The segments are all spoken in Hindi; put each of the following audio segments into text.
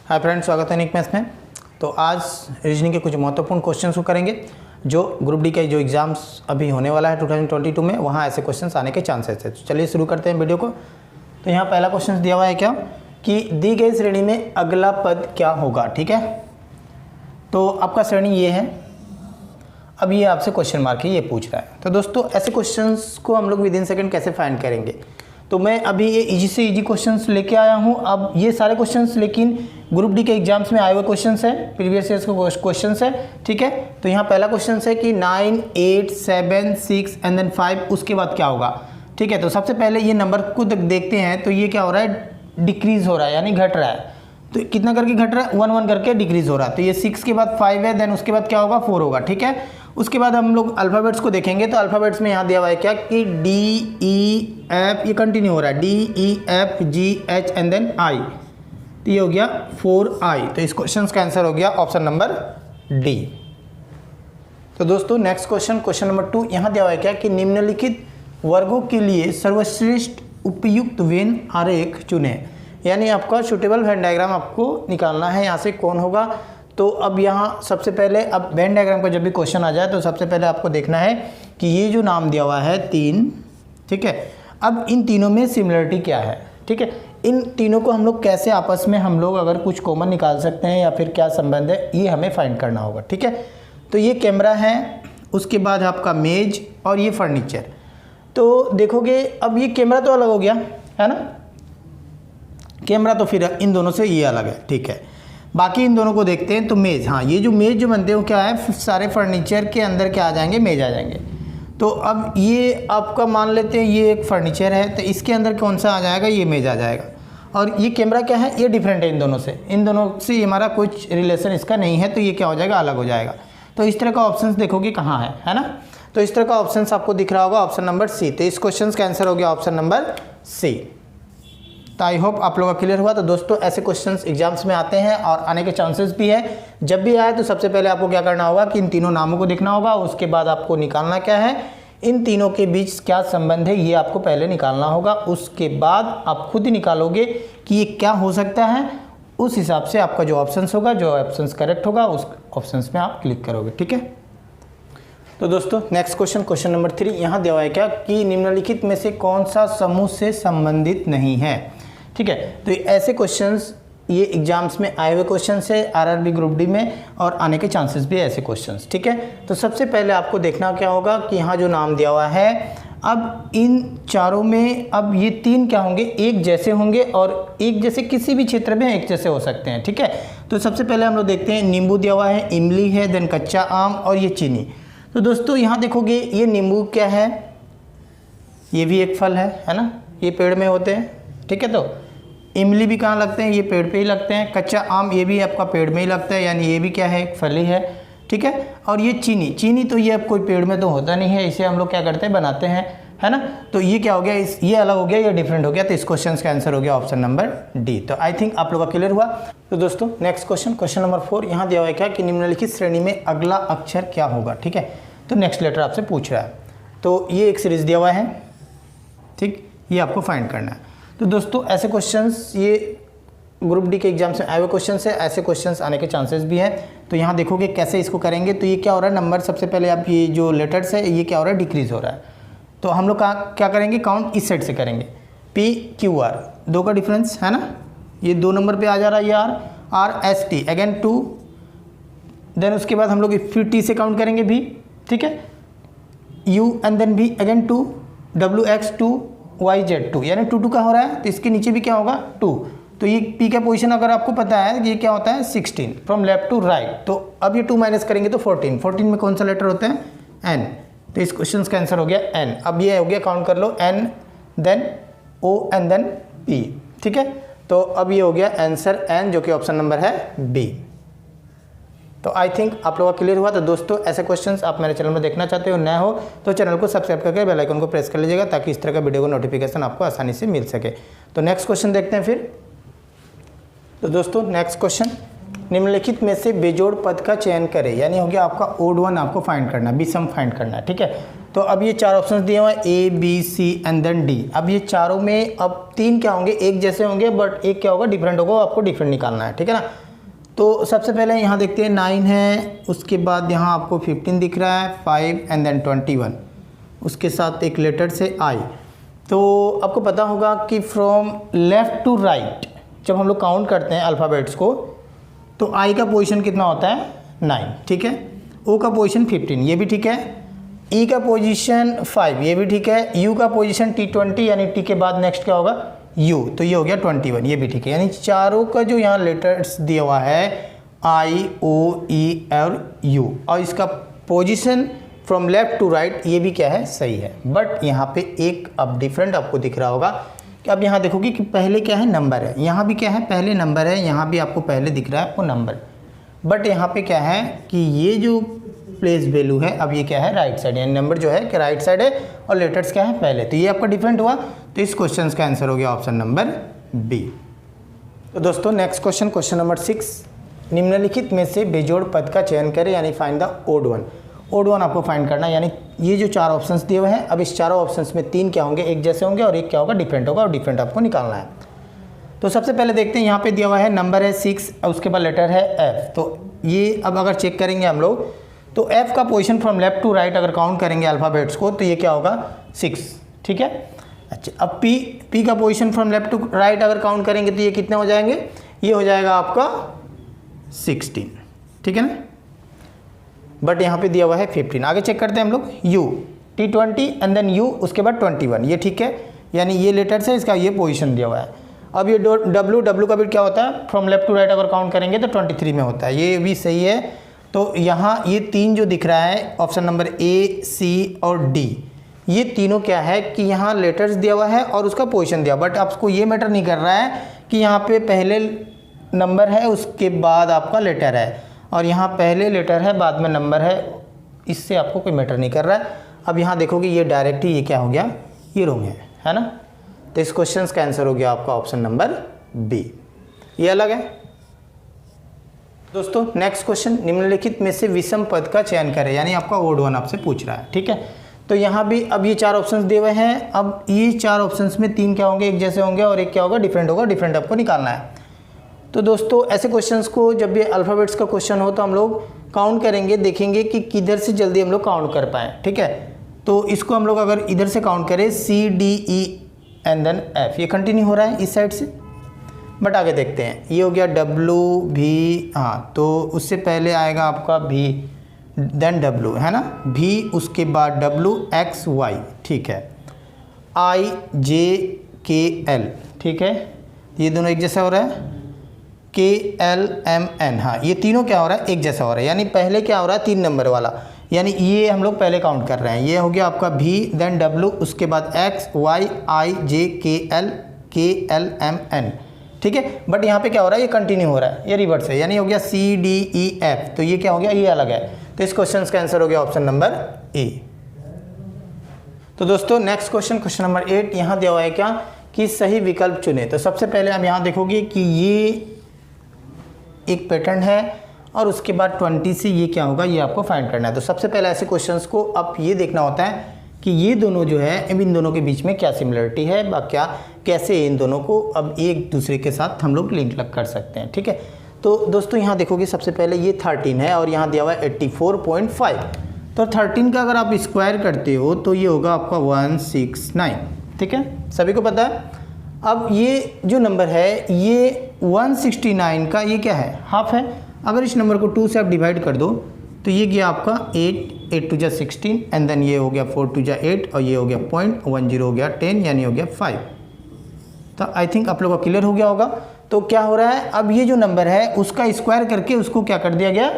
हाय फ्रेंड्स, स्वागत है यूनिक मैथ्स में। तो आज रीजनिंग के कुछ महत्वपूर्ण क्वेश्चंस को करेंगे जो ग्रुप डी के जो एग्जाम्स अभी होने वाला है 2022 में, वहाँ ऐसे क्वेश्चंस आने के चांसेस है। तो चलिए शुरू करते हैं वीडियो को। तो यहाँ पहला क्वेश्चन दिया हुआ है क्या कि दी गई श्रेणी में अगला पद क्या होगा। ठीक है, तो आपका श्रेणी ये है। अब ये आपसे क्वेश्चन मार्क है, ये पूछ रहा है। तो दोस्तों ऐसे क्वेश्चंस को हम लोग विद इन सेकंड कैसे फाइंड करेंगे। तो मैं अभी ये इजी से इजी क्वेश्चंस लेके आया हूँ। अब ये सारे क्वेश्चंस लेकिन ग्रुप डी के एग्जाम्स में आए हुए क्वेश्चंस है, प्रीवियस ईयर्स के क्वेश्चंस है। ठीक है, तो यहाँ पहला क्वेश्चन है कि 9, 8, 7, 6 एंड देन 5, उसके बाद क्या होगा। ठीक है, तो सबसे पहले ये नंबर को देखते हैं। तो ये क्या हो रहा है, डिक्रीज हो रहा है, यानी घट रहा है। तो कितना करके घट रहा है, 1 1 करके डिक्रीज हो रहा है। तो ये 6 के बाद 5 है, देन उसके बाद क्या होगा, 4 होगा। ठीक है, उसके बाद हम लोग अल्फ़ाबेट्स को देखेंगे। तो अल्फ़ाबेट्स में यहाँ दिया हुआ है क्या कि DEF, ये कंटिन्यू हो रहा है, DEFGH एंड देन I। तो ये हो गया 4I। तो इस क्वेश्चन का आंसर हो गया ऑप्शन नंबर डी। तो दोस्तों नेक्स्ट क्वेश्चन नंबर 2, यहाँ दिया हुआ है क्या कि निम्नलिखित वर्गों के लिए सर्वश्रेष्ठ उपयुक्त वेन आरेख चुने। यानी आपका सुटेबल वेन डायग्राम आपको निकालना है, यहाँ से कौन होगा। तो अब यहाँ सबसे पहले, अब वेन डायग्राम का जब भी क्वेश्चन आ जाए तो सबसे पहले आपको देखना है कि ये जो नाम दिया हुआ है 3, ठीक है, अब इन तीनों में सिमिलरिटी क्या है। ठीक है, इन तीनों को हम लोग कैसे आपस में हम लोग अगर कुछ कॉमन निकाल सकते हैं या फिर क्या संबंध है, ये हमें फाइंड करना होगा। ठीक है, तो ये कैमरा है, उसके बाद आपका मेज और ये फर्नीचर। तो देखोगे अब ये कैमरा तो अलग हो गया है ना, कैमरा तो फिर इन दोनों से ये अलग है। ठीक है, बाकी इन दोनों को देखते हैं। तो मेज़, हाँ, ये जो मेज़ जो बनते हैं वो क्या है, सारे फर्नीचर के अंदर क्या आ जाएंगे, मेज आ जाएंगे। तो अब ये आपका मान लेते हैं ये एक फर्नीचर है, तो इसके अंदर कौन सा आ जाएगा, ये मेज आ जाएगा। और ये कैमरा क्या है, ये डिफरेंट है इन दोनों से ये हमारा कुछ रिलेशन इसका नहीं है, तो ये क्या हो जाएगा, अलग हो जाएगा। तो इस तरह का ऑप्शन देखोगे कहाँ है ना। तो इस तरह का ऑप्शन आपको दिख रहा होगा, ऑप्शन नंबर सी। तो इस क्वेश्चन का आंसर हो गया ऑप्शन नंबर सी। तो आई होप आप लोगों का क्लियर हुआ। तो दोस्तों ऐसे क्वेश्चंस एग्जाम्स में आते हैं और आने के चांसेस भी है। जब भी आए तो सबसे पहले आपको क्या करना होगा कि इन तीनों नामों को देखना होगा, उसके बाद आपको निकालना क्या है, इन तीनों के बीच क्या संबंध है, ये आपको पहले निकालना होगा। उसके बाद आप खुद ही निकालोगे कि ये क्या हो सकता है। उस हिसाब से आपका जो ऑप्शंस होगा, जो ऑप्शंस करेक्ट होगा, उस ऑप्शंस में आप क्लिक करोगे। ठीक है, तो दोस्तों नेक्स्ट क्वेश्चन नंबर 3, यहाँ दिया हुआ है क्या कि निम्नलिखित में से कौन सा समूह से संबंधित नहीं है। ठीक है, तो ऐसे क्वेश्चंस ये एग्जाम्स में आए हुए क्वेश्चंस है आरआरबी ग्रुप डी में, और आने के चांसेस भी है ऐसे क्वेश्चंस। ठीक है, तो सबसे पहले आपको देखना क्या होगा कि यहाँ जो नाम दिया हुआ है, अब इन चारों में अब ये 3 क्या होंगे, एक जैसे होंगे और एक जैसे किसी भी क्षेत्र में एक जैसे हो सकते हैं। ठीक है, तो सबसे पहले हम लोग देखते हैं, नींबू दिया हुआ है, इमली है, देन कच्चा आम और ये चीनी। तो दोस्तों यहाँ देखोगे ये नींबू क्या है, ये भी एक फल है ना, ये पेड़ में होते हैं। ठीक है, तो इमली भी कहाँ लगते हैं, ये पेड़ पे ही लगते हैं। कच्चा आम ये भी आपका पेड़ में ही लगता है, यानी ये भी क्या है, एक फल ही है। ठीक है, और ये चीनी तो ये अब कोई पेड़ में तो होता नहीं है, इसे हम लोग क्या करते हैं, बनाते हैं, है ना। तो ये क्या हो गया, ये अलग हो गया, ये डिफरेंट हो गया। तो इस क्वेश्चन का आंसर हो गया ऑप्शन नंबर डी। तो आई थिंक आप लोग का क्लियर हुआ। तो दोस्तों नेक्स्ट क्वेश्चन नंबर 4, यहाँ दिया हुआ है क्या कि निम्नलिखित श्रेणी में अगला अक्षर क्या होगा। ठीक है, तो नेक्स्ट लेटर आपसे पूछ रहा है। तो ये एक सीरीज दिया हुआ है, ठीक, ये आपको फाइंड करना है। तो दोस्तों ऐसे क्वेश्चंस ये ग्रुप डी के एग्जाम्स में आए हुए क्वेश्चंस है, ऐसे क्वेश्चंस आने के चांसेस भी हैं। तो यहाँ देखोगे कैसे इसको करेंगे। तो ये क्या हो रहा है, नंबर सबसे पहले आप ये जो लेटर्स है ये क्या हो रहा है, डिक्रीज हो रहा है। तो हम लोग क्या करेंगे, काउंट इस साइड से करेंगे, PQR 2 का डिफरेंस है ना, ये 2 नंबर पर आ जा रहा है, ये RST अगेन 2, देन उसके बाद हम लोग फिर T से काउंट करेंगे भी। ठीक है, U एंड देन भी अगेन 2, WX 2, YZ 2, यानी 2 का हो रहा है। तो इसके नीचे भी क्या होगा, 2। तो ये P का पोजीशन अगर आपको पता है ये क्या होता है, 16 फ्रॉम लेफ्ट टू राइट। तो अब ये 2 माइनस करेंगे तो 14 में कौन सा लेटर होता है, N। तो इस क्वेश्चन का आंसर हो गया N। अब ये हो गया, काउंट कर लो, N then O and then P। ठीक है, तो अब ये हो गया आंसर N, जो कि ऑप्शन नंबर है B। तो आई थिंक आप लोगों का क्लियर हुआ। तो दोस्तों ऐसे क्वेश्चंस आप मेरे चैनल में देखना चाहते हो, नया हो तो चैनल को सब्सक्राइब करके बेल आइकन को प्रेस कर लीजिएगा, ताकि इस तरह का वीडियो का नोटिफिकेशन आपको आसानी से मिल सके। तो नेक्स्ट क्वेश्चन देखते हैं फिर। तो दोस्तों नेक्स्ट क्वेश्चन निम्नलिखित में से बेजोड़ पद का चयन करें, यानी हो गया आपका ओड वन आपको फाइंड करना, विषम फाइंड करना है। ठीक है, तो अब ये चार ऑप्शंस दिए हुए हैं A B C and then D. अब ये चारों में अब तीन क्या होंगे, एक जैसे होंगे बट एक क्या होगा डिफरेंट होगा, आपको डिफरेंट निकालना है। ठीक है ना, तो सबसे पहले यहाँ देखते हैं 9 है, उसके बाद यहाँ आपको 15 दिख रहा है, 5 एंड देन 21, उसके साथ एक लेटर से आई। तो आपको पता होगा कि फ्रॉम लेफ़्ट टू राइट जब हम लोग काउंट करते हैं अल्फ़ाबेट्स को तो आई का पोजीशन कितना होता है 9। ठीक है, ओ का पोजीशन 15 ये भी ठीक है, ई का पोजीशन 5 ये भी ठीक है, यू का पोजीशन T20 यानी टी के बाद नेक्स्ट क्या होगा यू, तो ये हो गया 21 ये भी ठीक है। यानी चारों का जो यहाँ लेटर्स दिया हुआ है आई ओ ई और यू और इसका position from left to right ये भी क्या है सही है। बट यहाँ पे एक अब डिफरेंट आपको दिख रहा होगा कि अब यहाँ देखोगे कि पहले क्या है नंबर है, यहाँ भी क्या है पहले नंबर है, यहाँ भी आपको पहले दिख रहा है आपको नंबर, बट यहाँ पे क्या है कि ये जो प्लेस वैल्यू है अब ये क्या है राइट साइड, यानी नंबर जो है कि राइट साइड है और लेटर्स क्या है पहले, तो ये आपका डिफरेंट हुआ। तो इस क्वेश्चन का आंसर हो गया ऑप्शन नंबर बी। तो दोस्तों नेक्स्ट क्वेश्चन, क्वेश्चन नंबर 6, निम्नलिखित में से बेजोड़ पद का चयन करें यानी find the odd one. Odd one आपको फाइंड करना है, यानी ये जो चार ऑप्शंस दिए हुए हैं अब इस चारों ऑप्शंस में तीन क्या होंगे एक जैसे होंगे और एक क्या होगा डिफरेंट होगा और डिफरेंट आपको निकालना है। तो सबसे पहले देखते हैं यहाँ पे दिया हुआ है नंबर है 6 और उसके बाद लेटर है एफ। तो ये अब अगर चेक करेंगे हम लोग तो एफ का position from left to right अगर काउंट करेंगे अल्फ़ाबेट्स को तो ये क्या होगा 6। ठीक है, अच्छा अब पी का position from left to right अगर काउंट करेंगे तो ये कितने हो जाएंगे, ये हो जाएगा आपका 16। ठीक है ना, बट यहाँ पे दिया हुआ है 15। आगे चेक करते हैं हम लोग you T20 and then you उसके बाद 21 ये ठीक है, यानी ये लेटर्स है इसका ये पोजीशन दिया हुआ है। अब ये डब्ल्यू का भी क्या होता है फ्रॉम लेफ्ट टू राइट अगर काउंट करेंगे तो 23 में होता है, ये भी सही है। तो यहाँ ये तीन जो दिख रहा है ऑप्शन नंबर ए सी और डी ये तीनों क्या है कि यहाँ लेटर्स दिया हुआ है और उसका पोजीशन दिया, बट आपको ये मैटर नहीं कर रहा है कि यहाँ पे पहले नंबर है उसके बाद आपका लेटर है और यहाँ पहले लेटर है बाद में नंबर है, इससे आपको कोई मैटर नहीं कर रहा है। अब यहाँ देखोगे ये डायरेक्ट ही ये क्या हो गया ये रॉन्ग है ना, तो इस क्वेश्चन का आंसर हो गया आपका ऑप्शन नंबर बी, ये अलग है। दोस्तों नेक्स्ट क्वेश्चन, निम्नलिखित में से विषम पद का चयन करें, यानी आपका ओड वन आपसे पूछ रहा है। ठीक है, तो यहाँ भी अब ये चार ऑप्शंस दिए हुए हैं, अब ये चार ऑप्शंस में तीन क्या होंगे एक जैसे होंगे और एक क्या होगा डिफरेंट होगा, डिफरेंट आपको निकालना है। तो दोस्तों ऐसे क्वेश्चंस को जब भी अल्फ़ाबेट्स का क्वेश्चन हो तो हम लोग काउंट करेंगे, देखेंगे कि किधर से जल्दी हम लोग काउंट कर पाएँ। ठीक है, तो इसको हम लोग अगर इधर से काउंट करें C D E and then F, ये कंटिन्यू हो रहा है इस साइड से, बट आगे देखते हैं ये हो गया डब्लू भी, हाँ तो उससे पहले आएगा आपका भी देन डब्लू है ना, भी उसके बाद डब्लू एक्स वाई। ठीक है, आई जे के एल, ठीक है ये दोनों एक जैसा हो रहा है, के एल एम एन, हाँ ये तीनों क्या हो रहा है एक जैसा हो रहा है, यानी पहले क्या हो रहा है 3 नंबर वाला, यानी ये हम लोग पहले काउंट कर रहे हैं। ये हो गया आपका भी देन डब्लू उसके बाद एक्स वाई आई जे के एल एम एन। ठीक है, बट यहाँ पे क्या हो रहा है ये कंटिन्यू हो रहा है, ये रिवर्स है, यानी हो गया सी डी ई एफ, तो ये क्या हो गया ये अलग है। तो इस क्वेश्चन का आंसर हो गया ऑप्शन नंबर ए। तो दोस्तों नेक्स्ट क्वेश्चन, क्वेश्चन नंबर 8, यहाँ दिया हुआ है क्या कि सही विकल्प चुने। तो सबसे पहले हम यहाँ देखोगे कि ये एक पैटर्न है और उसके बाद 20 से ये क्या होगा ये आपको फाइंड करना है। तो सबसे पहले ऐसे क्वेश्चंस को अब ये देखना होता है कि ये दोनों जो है इन दोनों के बीच में क्या सिमिलरिटी है, क्या कैसे इन दोनों को अब एक दूसरे के साथ हम लोग लिंक लग कर सकते हैं। ठीक है, तो दोस्तों यहाँ देखोगे सबसे पहले ये 13 है और यहाँ दिया हुआ है 84.5, तो 13 का अगर आप स्क्वायर करते हो तो ये होगा आपका 169। ठीक है, सभी को पता है। अब ये जो नंबर है ये 169 का ये क्या है हाफ है, अगर इस नंबर को 2 से आप डिवाइड कर दो तो ये गया आपका 8 2 जा 16 एंड देन ये हो गया 4 2 जा 8 और ये हो गया 0.10 हो गया 10 यानी हो गया 5। तो आई थिंक आप लोगों को क्लियर हो गया होगा। तो क्या हो रहा है अब ये जो नंबर है उसका स्क्वायर करके उसको क्या कर दिया गया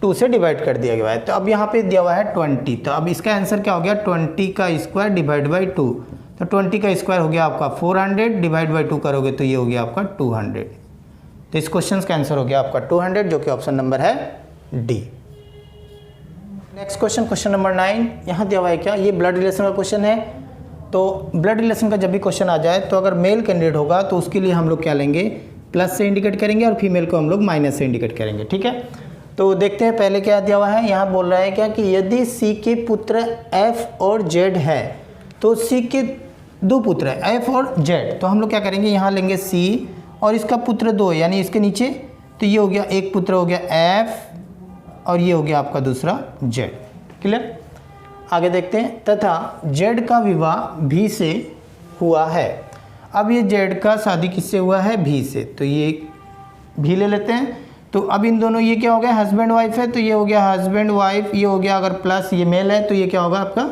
2 से डिवाइड कर दिया गया है। तो अब यहाँ पे दिया हुआ है 20, तो अब इसका आंसर क्या हो गया 20 का स्क्वायर डिवाइड बाई 2, तो 20 का स्क्वायर हो गया आपका 400 डिवाइड बाई 2 करोगे तो ये हो गया आपका 200। तो इस क्वेश्चन का आंसर हो गया आपका 200 जो कि ऑप्शन नंबर है D. Next question, question number 9, यहाँ दिया हुआ है क्या ये ब्लड रिलेशन का क्वेश्चन है। तो ब्लड रिलेशन का जब भी क्वेश्चन आ जाए तो अगर मेल कैंडिडेट होगा तो उसके लिए हम लोग क्या लेंगे प्लस से इंडिकेट करेंगे और फीमेल को हम लोग माइनस से इंडिकेट करेंगे, ठीक है। तो देखते हैं पहले क्या दिया हुआ है। यहाँ बोल रहा है क्या कि यदि सी के पुत्र एफ और जेड है, तो सी के 2 पुत्र है एफ और जेड, तो हम लोग क्या करेंगे, यहाँ लेंगे सी और इसका पुत्र 2 यानी इसके नीचे, तो ये हो गया एक पुत्र हो गया एफ और ये हो गया आपका दूसरा जेड। क्लियर। आगे देखते हैं। तथा जेड का विवाह भी से हुआ है। अब ये जेड का शादी किससे हुआ है, भी से, तो ये भी ले लेते हैं। तो अब इन दोनों ये क्या हो गया, हस्बैंड वाइफ है, तो ये हो गया हस्बैंड वाइफ, ये हो गया अगर प्लस ये मेल है तो ये क्या होगा आपका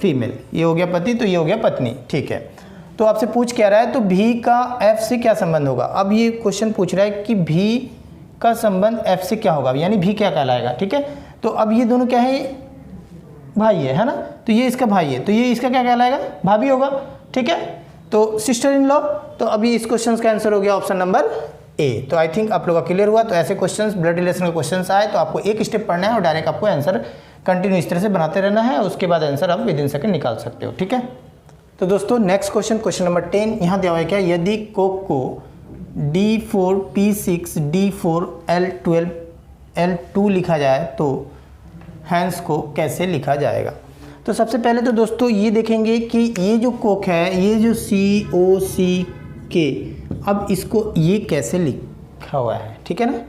फीमेल, ये हो गया पति, तो ये हो गया पत्नी, ठीक है। तो आपसे पूछ क्या रहा है, तो भी का एफ से क्या संबंध होगा। अब ये क्वेश्चन पूछ रहा है कि भी का संबंध एफ से क्या होगा, यानी भी क्या कहलाएगा, ठीक है। तो अब ये दोनों क्या है, भाई है ना, तो ये इसका भाई है, तो ये इसका क्या कहलाएगा, भाभी होगा, ठीक है। तो सिस्टर इन लॉ। तो अभी इस क्वेश्चन का आंसर हो गया ऑप्शन नंबर ए। तो आई थिंक आप लोगों का क्लियर हुआ। तो ऐसे क्वेश्चंस ब्लड रिलेशन के क्वेश्चंस आए तो आपको एक स्टेप पढ़ना है और डायरेक्ट आपको आंसर कंटिन्यू इस तरह से बनाते रहना है, उसके बाद आंसर आप विद इन सेकंड निकाल सकते हो, ठीक है। तो दोस्तों नेक्स्ट क्वेश्चन नंबर 10 यहाँ दिया हुआ है क्या, यदि कोक को D4 P6 D4 L12 L2 लिखा जाए तो हैंस को कैसे लिखा जाएगा। तो सबसे पहले तो दोस्तों ये देखेंगे कि ये जो कोक है, ये जो COCK, अब इसको ये कैसे लिखा हुआ है, ठीक है ना।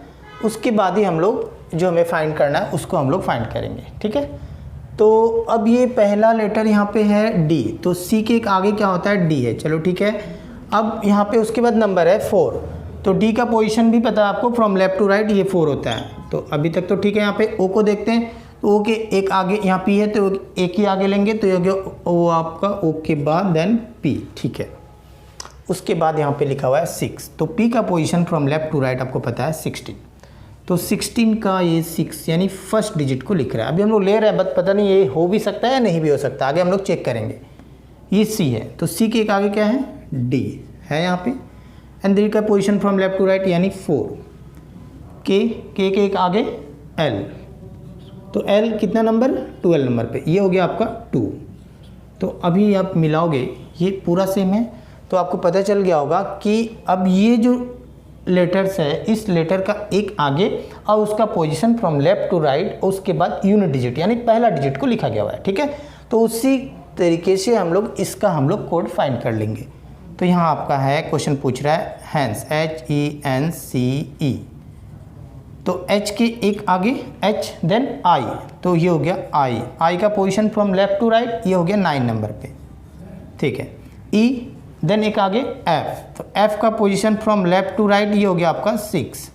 उसके बाद ही हम लोग जो हमें फाइंड करना है उसको हम लोग फाइंड करेंगे, ठीक है। तो अब ये पहला लेटर यहाँ पे है D, तो C के एक आगे क्या होता है D है, चलो ठीक है। अब यहाँ पे उसके बाद नंबर है 4, तो D का पोजीशन भी पता है आपको, फ्रॉम लेफ्ट टू राइट ये 4 होता है। तो अभी तक तो ठीक है। यहाँ पे O को देखते हैं, तो O के एक आगे यहाँ P है तो एक ही आगे लेंगे, तो ये हो गया O आपका, O के बाद देन P, ठीक है। उसके बाद यहाँ पे लिखा हुआ है 6, तो P का position from left to right आपको पता है 16, तो 16 का ये 6 यानी फर्स्ट डिजिट को लिख रहा है। अभी हम लोग ले रहे हैं, बट पता नहीं ये हो भी सकता है या नहीं भी हो सकता, आगे हम लोग चेक करेंगे। ये C है, तो C के एक आगे क्या है, D है यहाँ पे, एंड D का position from left to right यानी 4, K के एक आगे L, तो L कितना नंबर, 12 नंबर पे, ये हो गया आपका 2। तो अभी आप मिलाओगे ये पूरा सेम है, तो आपको पता चल गया होगा कि अब ये जो लेटर्स है, इस लेटर का एक आगे और उसका position from left to right, उसके बाद यूनिट डिजिट यानी पहला डिजिट को लिखा गया हुआ है, ठीक है। तो उसी तरीके से हम लोग इसका हम लोग कोड फाइंड कर लेंगे। तो यहाँ आपका है क्वेश्चन पूछ रहा है हैंस, HENCE, तो H के एक आगे H देन I, तो ये हो गया I का position from left to right, ये हो गया 9 नंबर पे, ठीक है। E देन एक आगे F, तो F का position from left to right ये हो गया आपका 6,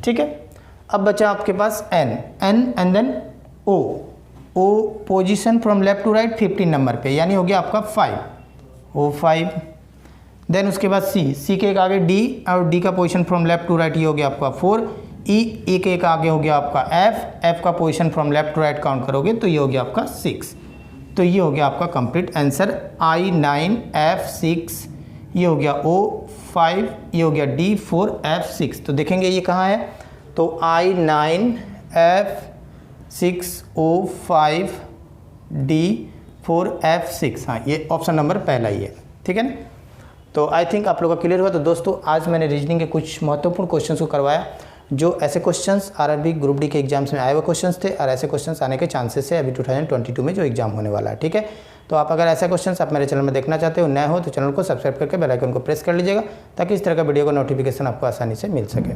ठीक है। अब बचा आपके पास N and then O position from left to right 15 number पे यानी हो गया आपका 5, O5, देन उसके बाद C के एक आगे D और D का position from left to right ये हो गया आपका 4, E के एक आगे हो गया आपका F का position from left to right count करोगे तो ये हो गया आपका 6। तो ये हो गया आपका कंप्लीट आंसर, I9 F6, ये हो गया O5, ये हो गया D4 F6। तो देखेंगे ये कहाँ है, तो I9 F6 O5 D4 F6, हाँ ये ऑप्शन नंबर पहला ही है, ठीक है ना। तो आई थिंक आप लोगों का क्लियर हुआ। तो दोस्तों आज मैंने रीजनिंग के कुछ महत्वपूर्ण क्वेश्चंस को करवाया, जो ऐसे क्वेश्चंस आरआरबी ग्रुप डी के एग्जाम्स में आए हुए क्वेश्चंस थे और ऐसे क्वेश्चंस आने के चांसेस है अभी 2022 में जो एग्जाम होने वाला है, ठीक है। तो आप अगर ऐसे क्वेश्चंस आप मेरे चैनल में देखना चाहते हो, नए हो तो चैनल को सब्सक्राइब करके बेल आइकन को प्रेस कर लीजिएगा, ताकि इस तरह का वीडियो का नोटिफिकेशन आपको आसानी से मिल सके।